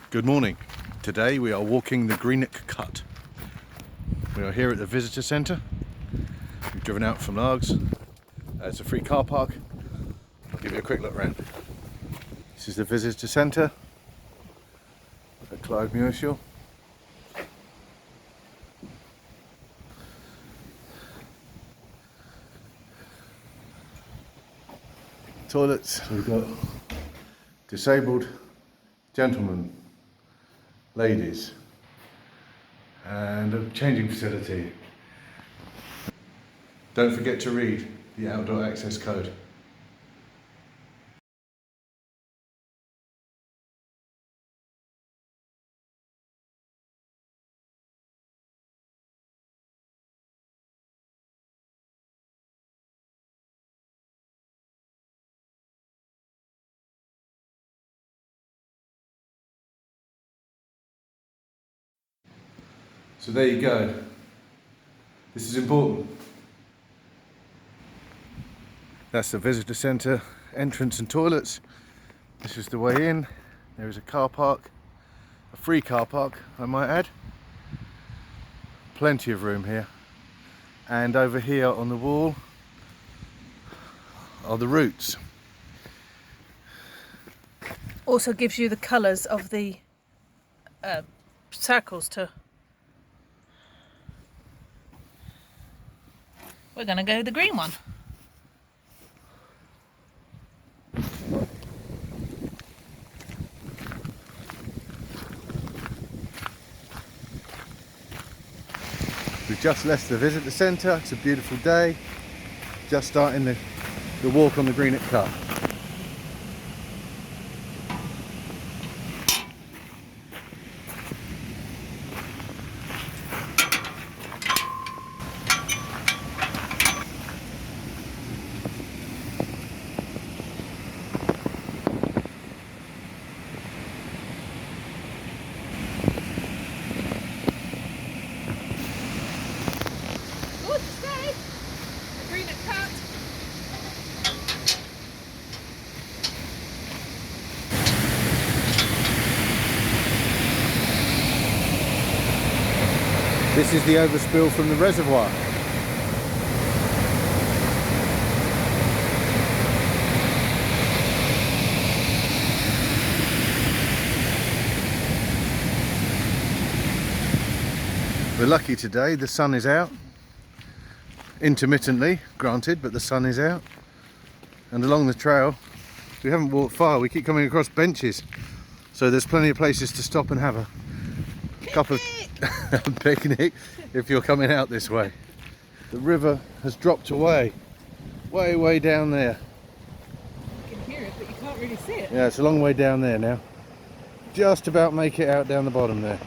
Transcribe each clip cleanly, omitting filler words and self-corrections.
Good morning. Today we are walking the Greenock Cut. We are here at the visitor centre. We've driven out from Largs. It's a free car park. I'll give you a quick look round. This is the visitor centre at Clyde. Toilets, we've got disabled gentlemen, ladies, and a changing facility. Don't forget to read the outdoor access code. So there you go. This is important. That's the visitor centre entrance and toilets. This is the way in. There is a car park, a free car park, I might add. Plenty of room here. And over here on the wall are the routes. Also gives you the colours of the circles to. We're going to go the green one. We've just left the visitor centre. It's a beautiful day. Just starting the walk on the Greenock Cut. This is the overspill from the reservoir. We're lucky today, the sun is out. Intermittently, granted, but the sun is out. And along the trail, we haven't walked far, we keep coming across benches. So there's plenty of places to stop and have a cup of picnic if you're coming out this way. The river has dropped away, way down there. You can hear it, but you can't really see it. Yeah, it's a long way down there now. Just about make it out down the bottom there.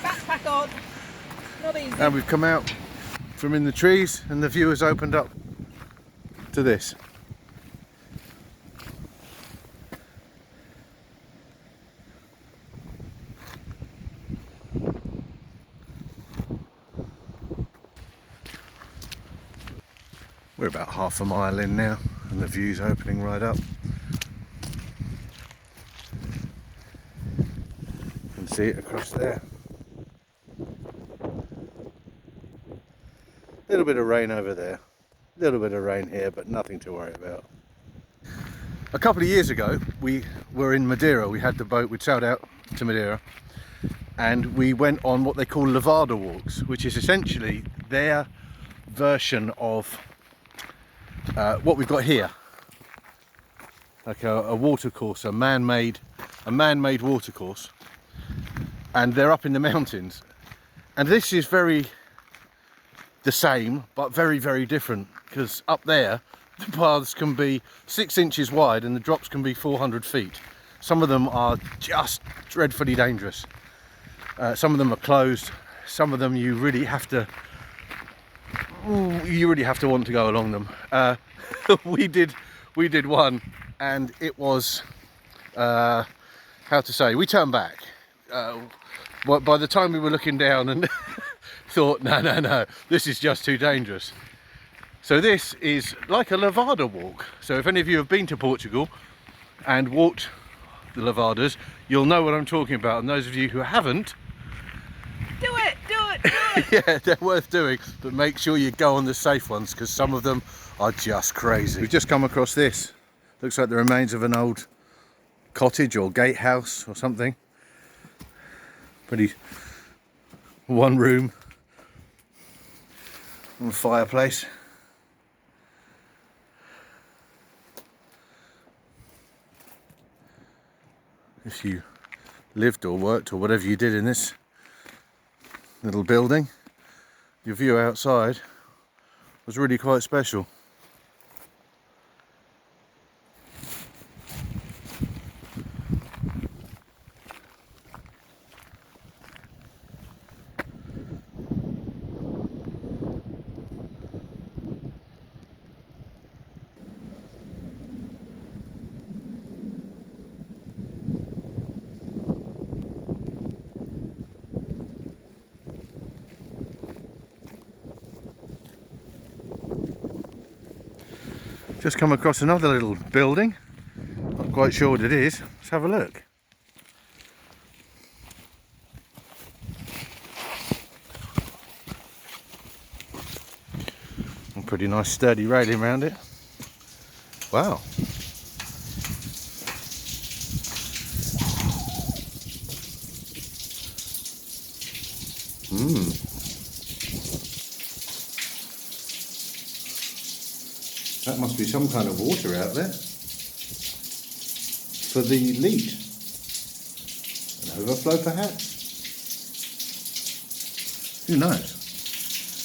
Backpack on. Not easy. And we've come out from in the trees and the view has opened up to this. We're about half a mile in now and the view's opening right up. You can see it across there. A little bit of rain over there, a little bit of rain here, but nothing to worry about. A couple of years ago we were in Madeira. We had the boat, we'd sailed out to Madeira and we went on what they call Levada walks, which is essentially their version of what we've got here, like a water course, a man-made water course, and they're up in the mountains. And this is very the same, but very different, because up there the paths can be 6 inches wide and the drops can be 400 feet. Some of them are just dreadfully dangerous. Some of them are closed. Some of them you really have to want to go along them. we did one, and it was how to say, we turned back. By the time we were looking down and thought, no, this is just too dangerous. So this is like a lavada walk. So if any of you have been to Portugal and walked the lavadas, you'll know what I'm talking about. And those of you who haven't, Do it, do it, do it. yeah, they're worth doing, but make sure you go on the safe ones because some of them are just crazy. We've just come across this. Looks like the remains of an old cottage or gatehouse or something. Pretty one room and fireplace. If you lived or worked or whatever you did in this little building, your view outside was really quite special. Just come across another little building. Not quite sure what it is. Let's have a look. A pretty nice sturdy railing around it. Wow. That must be some kind of water outlet for the lead. An overflow perhaps? Who knows?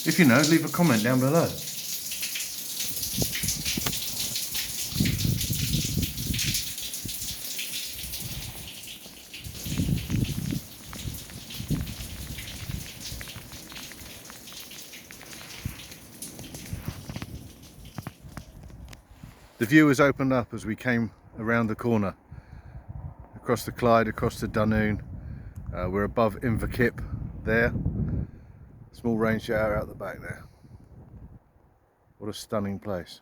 If you know, leave a comment down below. The view has opened up as we came around the corner, across the Clyde, across the Dunoon. We're above Inverkip there. Small rain shower out the back there. What a stunning place.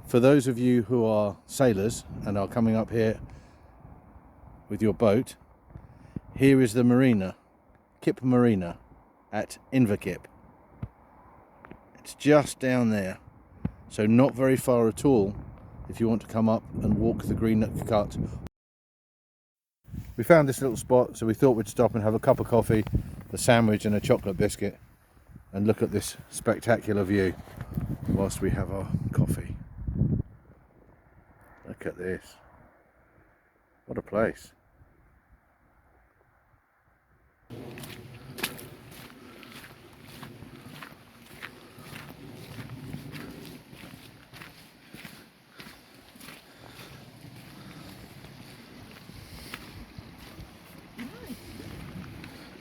For those of you who are sailors and are coming up here with your boat, here is the marina, Kip Marina at Inverkip. It's just down there, so not very far at all if you want to come up and walk the Greenock Cut. We found this little spot, so we thought we'd stop and have a cup of coffee, a sandwich and a chocolate biscuit and look at this spectacular view whilst we have our coffee. Look at this. What a place.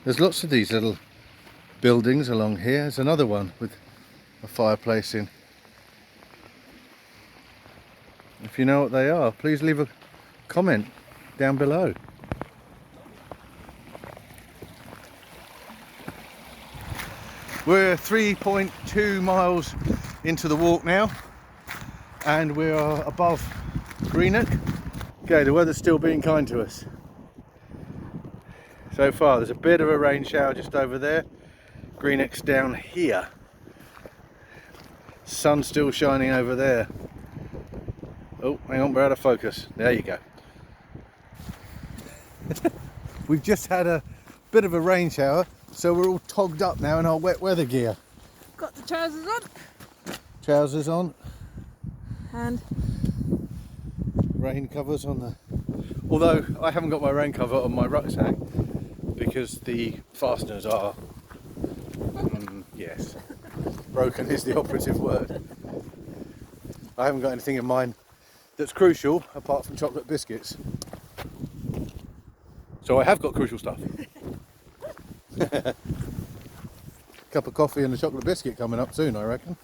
There's lots of these little buildings along here. There's another one with a fireplace in. If you know what they are, please leave a comment down below. We're 3.2 miles into the walk now and we are above Greenock. Okay, the weather's still being kind to us. So far there's a bit of a rain shower just over there. Greenock's down here. Sun's still shining over there. Oh, hang on, we're out of focus. There you go. We've just had a bit of a rain shower, so we're all togged up now in our wet weather gear. Got the trousers on. Trousers on. And rain covers on the... Although I haven't got my rain cover on my rucksack because the fasteners are... yes. Broken is the operative word. I haven't got anything in mind that's crucial apart from chocolate biscuits. So I have got crucial stuff. Cup of coffee and a chocolate biscuit coming up soon, I reckon.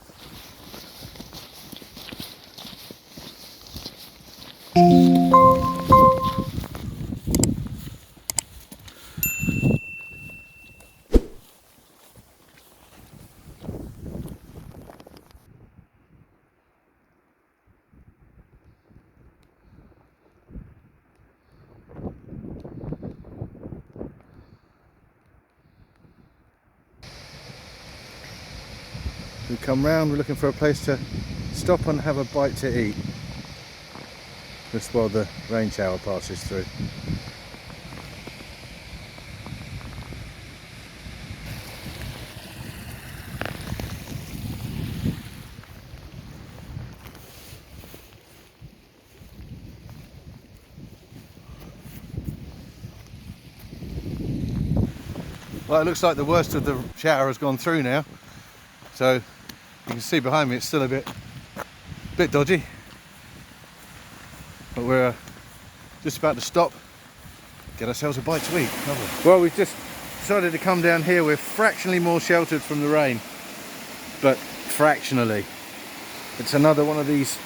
We've come round, we're looking for a place to stop and have a bite to eat, just while the rain shower passes through. Well, it looks like the worst of the shower has gone through now, so you can see behind me it's still a bit dodgy, but we're just about to stop, get ourselves a bite to eat. Lovely. Well, we've just decided to come down here. We're fractionally more sheltered from the rain, but fractionally. It's another one of these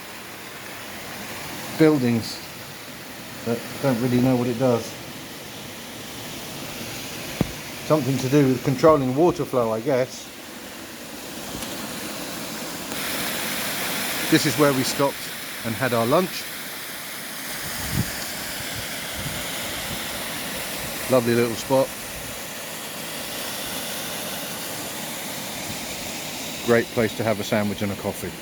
buildings that don't really know what it does. Something to do with controlling water flow, I guess. This is where we stopped and had our lunch. Lovely little spot. Great place to have a sandwich and a coffee.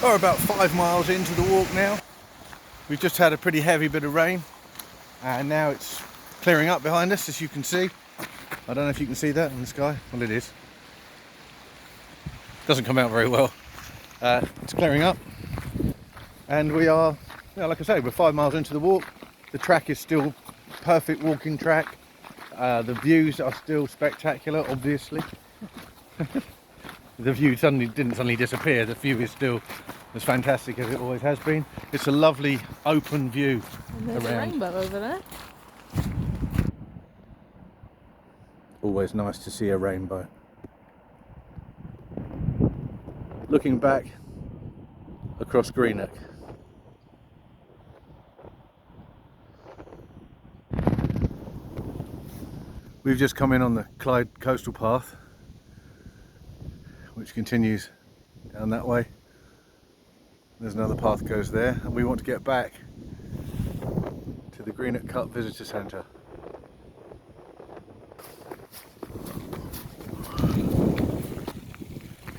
We're about 5 miles into the walk now. We've just had a pretty heavy bit of rain and now it's clearing up behind us, as you can see. I don't know if you can see that in the sky. Well, it is. Doesn't come out very well. It's clearing up and we are, like I say, we're 5 miles into the walk. The track is still perfect walking track. The views are still spectacular, obviously. The view didn't suddenly disappear. The view is still as fantastic as it always has been. It's a lovely open view And there's around. a rainbow over there. Always nice to see a rainbow. Looking back across Greenock. We've just come in on the Clyde coastal path, which continues down that way. There's another path goes there, and we want to get back to the Greenock Cut Visitor Centre.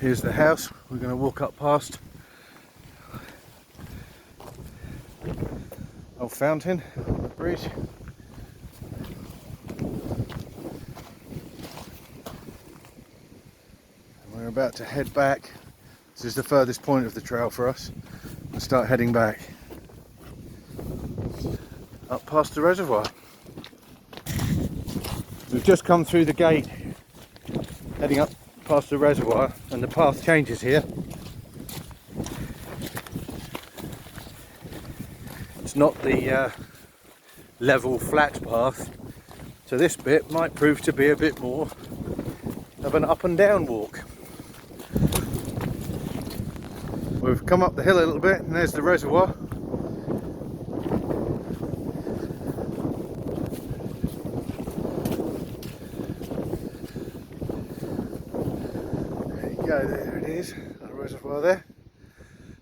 Here's the house we're going to walk up past. Old fountain on the bridge. And we're about to head back. This is the furthest point of the trail for us. We'll start heading back up past the reservoir. We've just come through the gate heading up past the reservoir and the path changes here. It's not the level flat path, so this bit might prove to be a bit more of an up and down walk. We've come up the hill a little bit and there's the reservoir. There you go, there it is, the reservoir there.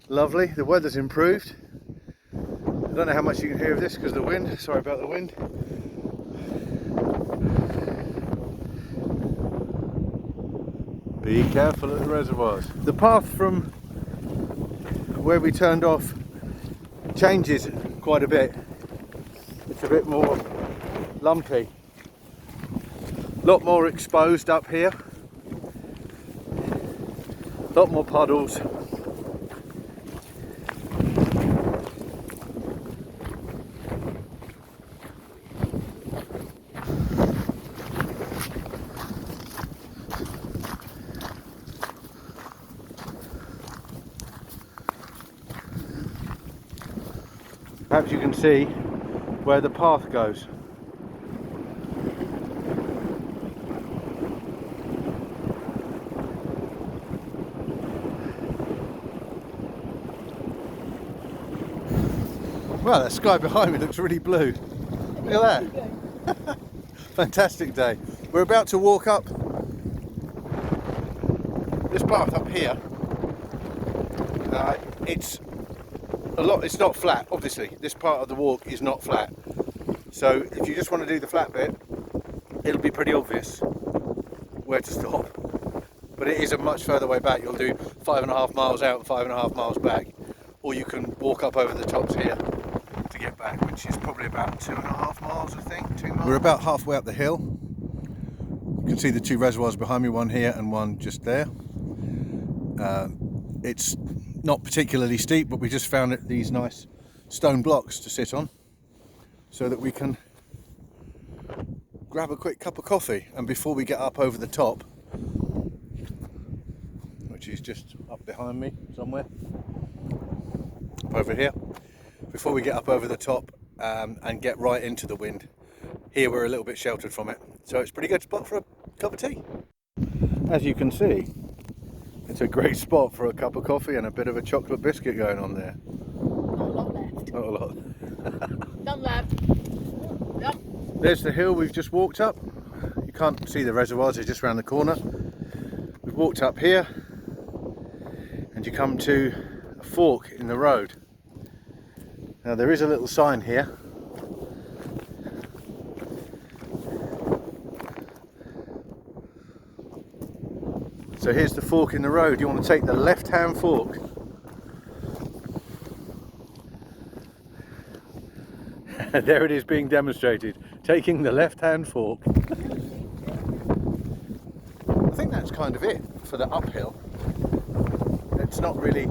Lovely, the weather's improved. I don't know how much you can hear of this because of the wind, sorry about the wind. Be careful at the reservoirs. The path from where we turned off changes quite a bit. It's a bit more lumpy. A lot more exposed up here. A lot more puddles. Perhaps you can see where the path goes. Well, that sky behind me looks really blue. Look at that. Fantastic day. We're about to walk up this path up here. It's not flat, obviously. This part of the walk is not flat. So if you just want to do the flat bit, it'll be pretty obvious where to stop. But it is a much further way back. You'll do 5.5 miles out and 5.5 miles back, or you can walk up over the tops here to get back, which is probably about 2.5 miles, I think. 2 miles. We're about halfway up the hill. You can see the two reservoirs behind me, one here and one just there. It's not particularly steep, but we just found these nice stone blocks to sit on so that we can grab a quick cup of coffee. And before we get up over the top, which is just up behind me somewhere, up over here, before we get up over the top and get right into the wind, here we're a little bit sheltered from it, so it's a pretty good spot for a cup of tea. As you can see, it's a great spot for a cup of coffee and a bit of a chocolate biscuit going on there. Not a lot left. Not a lot. None left. Yep. There's the hill we've just walked up. You can't see the reservoirs, they're just around the corner. We've walked up here and you come to a fork in the road. Now there is a little sign here. So here's the fork in the road. You want to take the left-hand fork. There it is being demonstrated, taking the left-hand fork. I think that's kind of it for the uphill. It's not really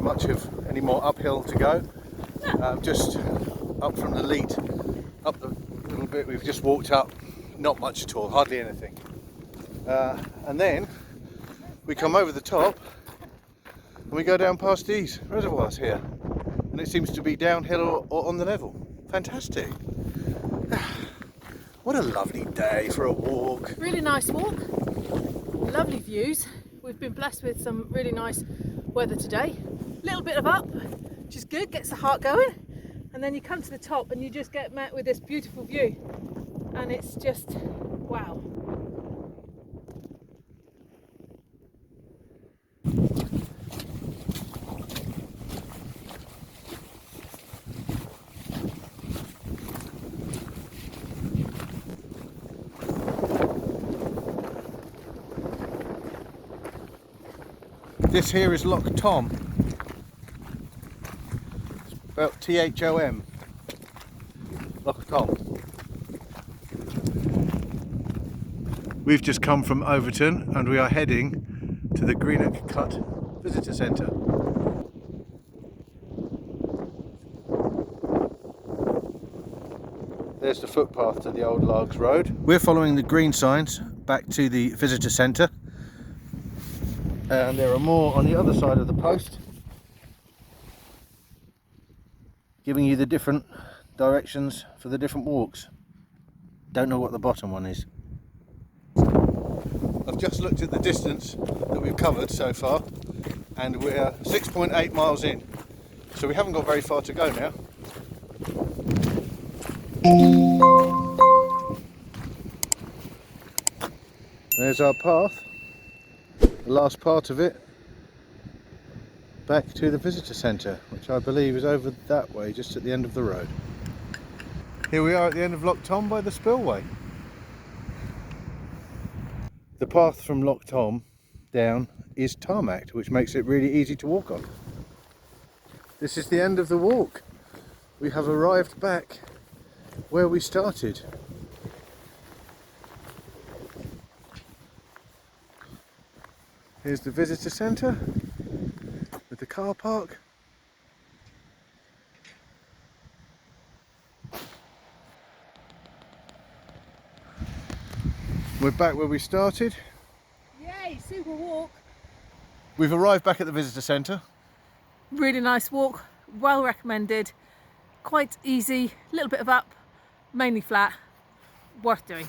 much of any more uphill to go. Just up from the leat, up the little bit we've just walked up, not much at all, hardly anything. And then we come over the top and we go down past these reservoirs here, and it seems to be downhill or on the level. Fantastic. What a lovely day for a walk. Really nice walk. Lovely views. We've been blessed with some really nice weather today. Little bit of up, which is good, gets the heart going. And then you come to the top and you just get met with this beautiful view. And it's just, wow. This here is Loch Tom, spelled T-H-O-M, Loch Tom. We've just come from Overton and we are heading to the Greenock Cut Visitor Centre. There's the footpath to the old Largs Road. We're following the green signs back to the visitor centre. And there are more on the other side of the post, giving you the different directions for the different walks. Don't know what the bottom one is. I've just looked at the distance that we've covered so far, and we're 6.8 miles in, so we haven't got very far to go now. There's our path. The last part of it back to the visitor centre, which I believe is over that way, just at the end of the road. Here we are at the end of Loch Tom by the spillway. The path from Loch Tom down is tarmacked, which makes it really easy to walk on. This is the end of the walk. We have arrived back where we started. Here's the visitor centre with the car park. We're back where we started. Yay, super walk. We've arrived back at the visitor centre. Really nice walk, well recommended. Quite easy, little bit of up, mainly flat, worth doing.